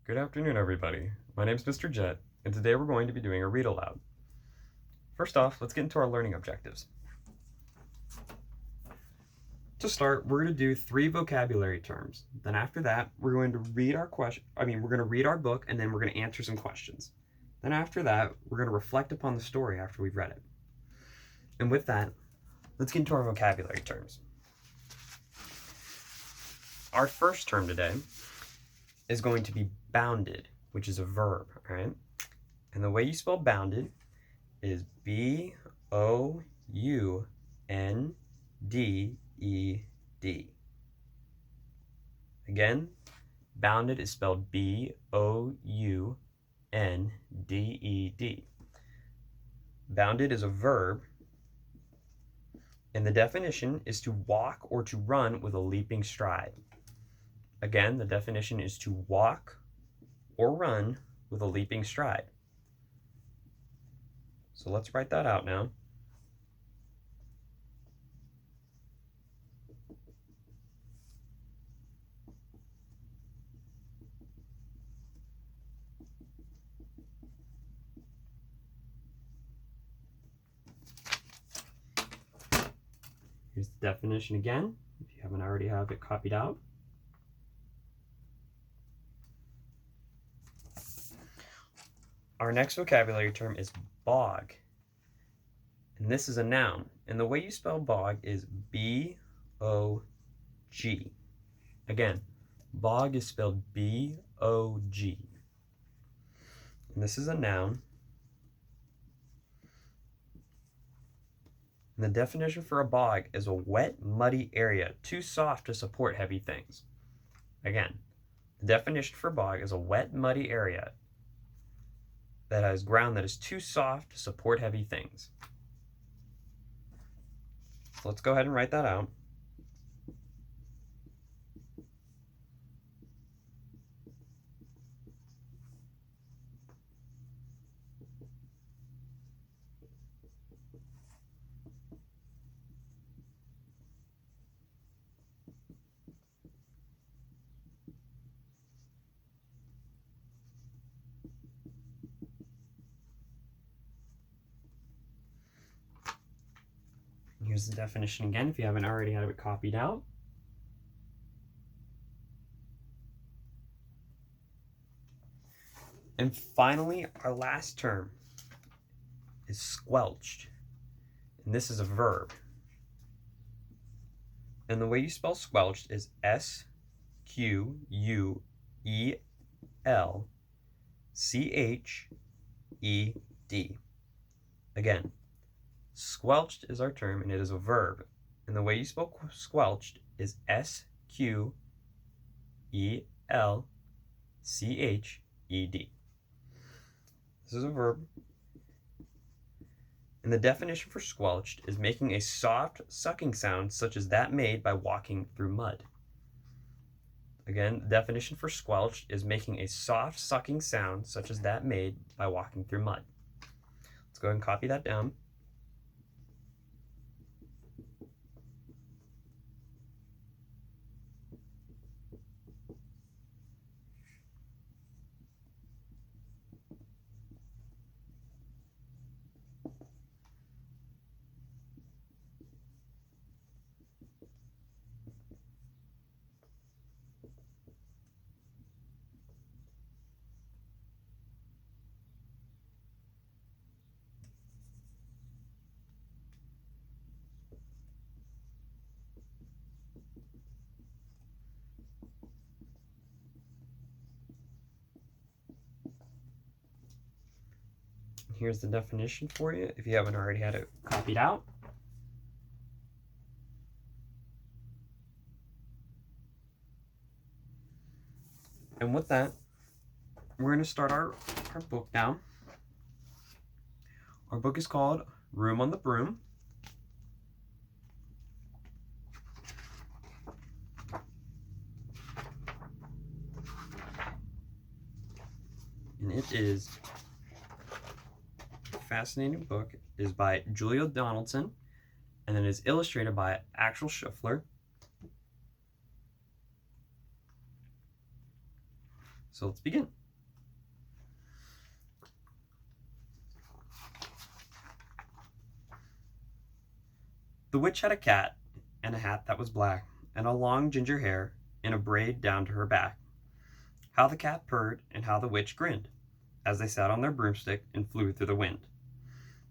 Good afternoon, everybody. My name is Mr. Jet, and today we're going to be doing a read aloud. First off, let's get into our learning objectives. To start, we're going to do 3 vocabulary terms. Then after that, we're going to read our book, and then we're going to answer some questions. Then after that, we're going to reflect upon the story after we've read it. And with that, let's get into our vocabulary terms. Our first term today is going to be bounded, which is a verb, all right? And the way you spell bounded is B-O-U-N-D-E-D. Again, bounded is spelled B-O-U-N-D-E-D. Bounded is a verb, and the definition is to walk or to run with a leaping stride. Again, the definition is to walk or run with a leaping stride. So let's write that out now. Here's the definition again, if you haven't already have it copied out. Our next vocabulary term is bog. And this is a noun. And the way you spell bog is B-O-G. Again, bog is spelled B-O-G. And this is a noun. And the definition for a bog is a wet, muddy area, too soft to support heavy things. Again, the definition for bog is a wet, muddy area that has ground that is too soft to support heavy things. So let's go ahead and write that out. Here's the definition again, if you haven't already had it copied out. And finally, our last term is squelched. And this is a verb. And the way you spell squelched is S-Q-U-E-L-C-H-E-D. Again, squelched is our term, and it is a verb. And the way you spell squelched is S-Q-E-L-C-H-E-D. This is a verb. And the definition for squelched is making a soft sucking sound such as that made by walking through mud. Again, the definition for squelched is making a soft sucking sound such as that made by walking through mud. Let's go ahead and copy that down. Here's the definition for you, if you haven't already had it copied out. And with that, we're going to start our book now. Our book is called Room on the Broom. And it is a fascinating book. It is by Julia Donaldson, and then is illustrated by Axel Schiffler. So let's begin. The witch had a cat and a hat that was black, and a long ginger hair in a braid down to her back. How the cat purred and how the witch grinned, as they sat on their broomstick and flew through the wind.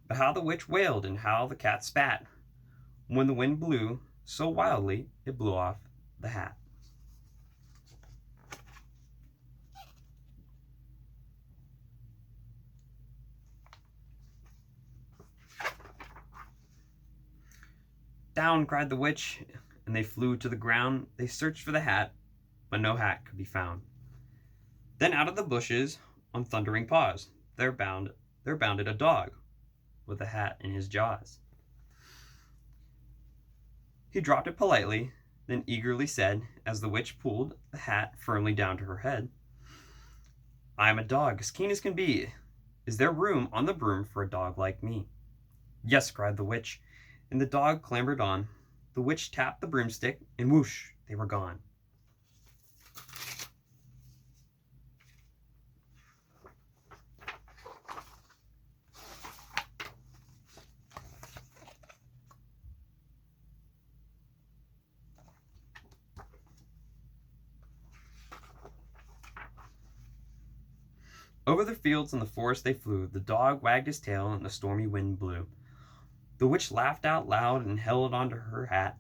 But how the witch wailed and how the cat spat, when the wind blew so wildly it blew off the hat. Down, cried the witch, and they flew to the ground. They searched for the hat, but no hat could be found. Then out of the bushes, on thundering paws, there bounded a dog, with a hat in his jaws. He dropped it politely, then eagerly said, as the witch pulled the hat firmly down to her head, "I am a dog, as keen as can be. Is there room on the broom for a dog like me?" "Yes," cried the witch, and the dog clambered on. The witch tapped the broomstick, and whoosh, they were gone. Over the fields and the forest they flew. The dog wagged his tail, and the stormy wind blew. The witch laughed out loud and held onto her hat,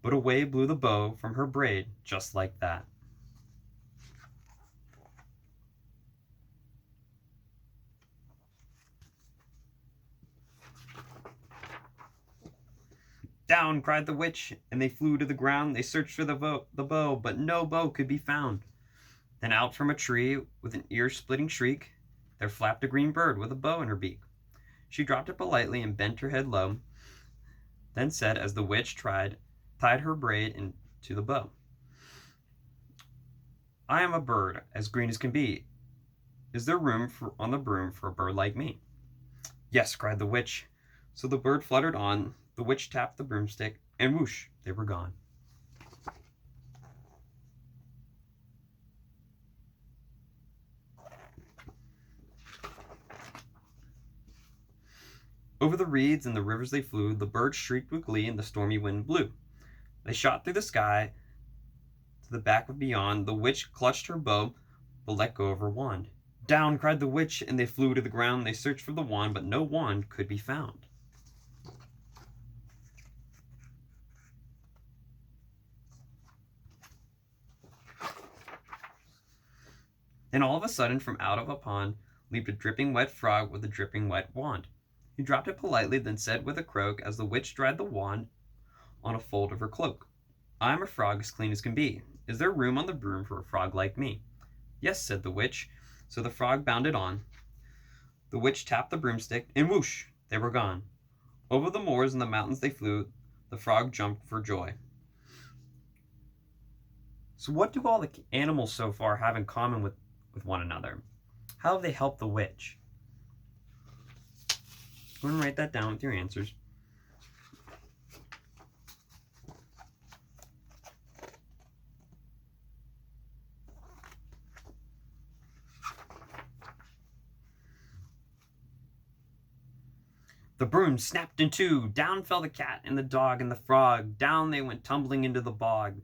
but away blew the bow from her braid just like that. Down, cried the witch, and they flew to the ground. They searched for the bow, but no bow could be found. Then out from a tree, with an ear-splitting shriek, there flapped a green bird with a bow in her beak. She dropped it politely and bent her head low, then said, as the witch tied her braid into the bow, "I am a bird, as green as can be. Is there room on the broom for a bird like me?" "Yes," cried the witch. So the bird fluttered on. The witch tapped the broomstick, and whoosh, they were gone. Over the reeds and the rivers they flew. The birds shrieked with glee, and the stormy wind blew. They shot through the sky to the back of beyond. The witch clutched her bow, but let go of her wand. Down, cried the witch, and they flew to the ground. They searched for the wand, but no wand could be found. Then all of a sudden, from out of a pond, leaped a dripping wet frog with a dripping wet wand. He dropped it politely, then said with a croak, as the witch dried the wand on a fold of her cloak, "I am a frog, as clean as can be. Is there room on the broom for a frog like me?" "Yes," said the witch. So the frog bounded on. The witch tapped the broomstick, and whoosh, they were gone. Over the moors and the mountains they flew. The frog jumped for joy. So what do all the animals so far have in common with one another? How have they helped the witch? Go ahead and write that down with your answers. The broom snapped in two. Down fell the cat and the dog and the frog. Down they went tumbling into the bog.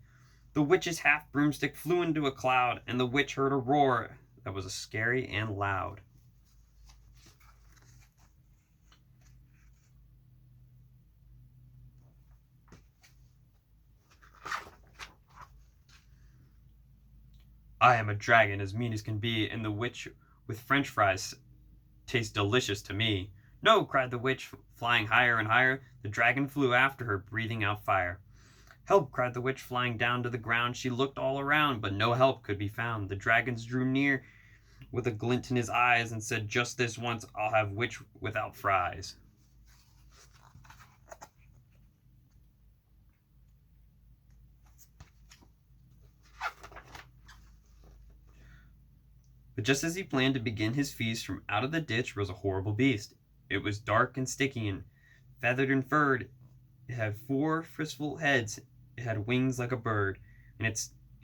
The witch's half broomstick flew into a cloud, and the witch heard a roar that was scary and loud. "I am a dragon, as mean as can be, and the witch with French fries tastes delicious to me." "No," cried the witch, flying higher and higher. The dragon flew after her, breathing out fire. "Help!" cried the witch, flying down to the ground. She looked all around, but no help could be found. The dragon drew near with a glint in his eyes and said, "Just this once, I'll have witch without fries." But just as he planned to begin his feast, from out of the ditch rose a horrible beast. It was dark and sticky and feathered and furred. It had 4 frizzful heads. It had wings like a bird, and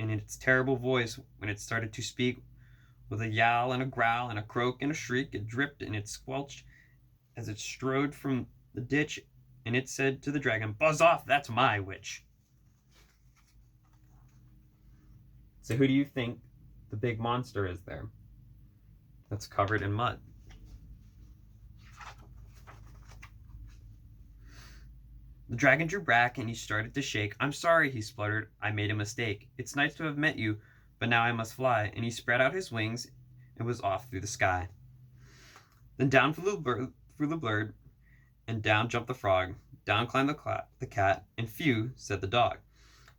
in its terrible voice, when it started to speak, with a yowl and a growl and a croak and a shriek, it dripped and it squelched as it strode from the ditch, and it said to the dragon, "Buzz off, that's my witch." So who do you think the big monster is there that's covered in mud? The dragon drew back and he started to shake. "I'm sorry," he spluttered. "I made a mistake. It's nice to have met you, but now I must fly." And he spread out his wings and was off through the sky. Then down flew the bird, and down jumped the frog. Down climbed the cat, and "Phew," said the dog.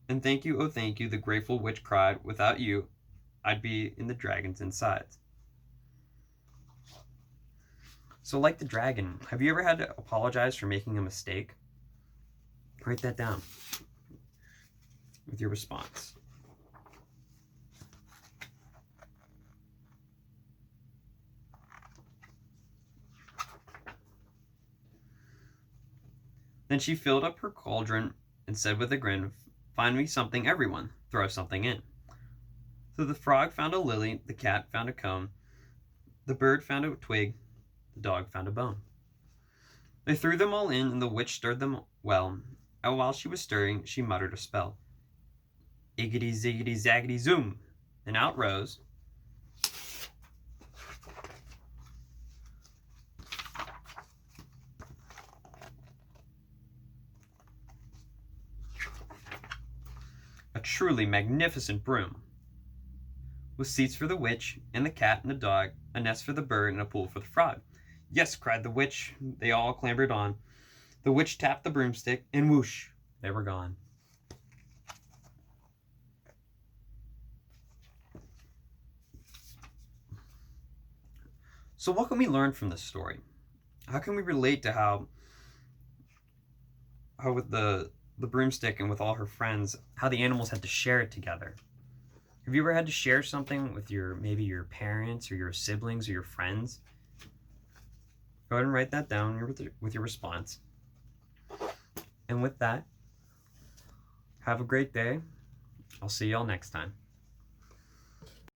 "And thank you, oh thank you," the grateful witch cried. "Without you, I'd be in the dragon's insides." So like the dragon, have you ever had to apologize for making a mistake? Write that down with your response. Then she filled up her cauldron and said with a grin, "Find me something, everyone. Throw something in." So the frog found a lily, the cat found a cone, the bird found a twig, the dog found a bone. They threw them all in, and the witch stirred them well. And while she was stirring, she muttered a spell. Iggity ziggity zaggity zoom, and out rose a truly magnificent broom, with seats for the witch and the cat and the dog, a nest for the bird, and a pool for the frog. "Yes," cried the witch. They all clambered on. The witch tapped the broomstick, and whoosh, they were gone. So what can we learn from this story? How can we relate to how with the broomstick and with all her friends, how the animals had to share it together? Have you ever had to share something with maybe your parents or your siblings or your friends? Go ahead and write that down with your response. And with that, have a great day. I'll see y'all next time.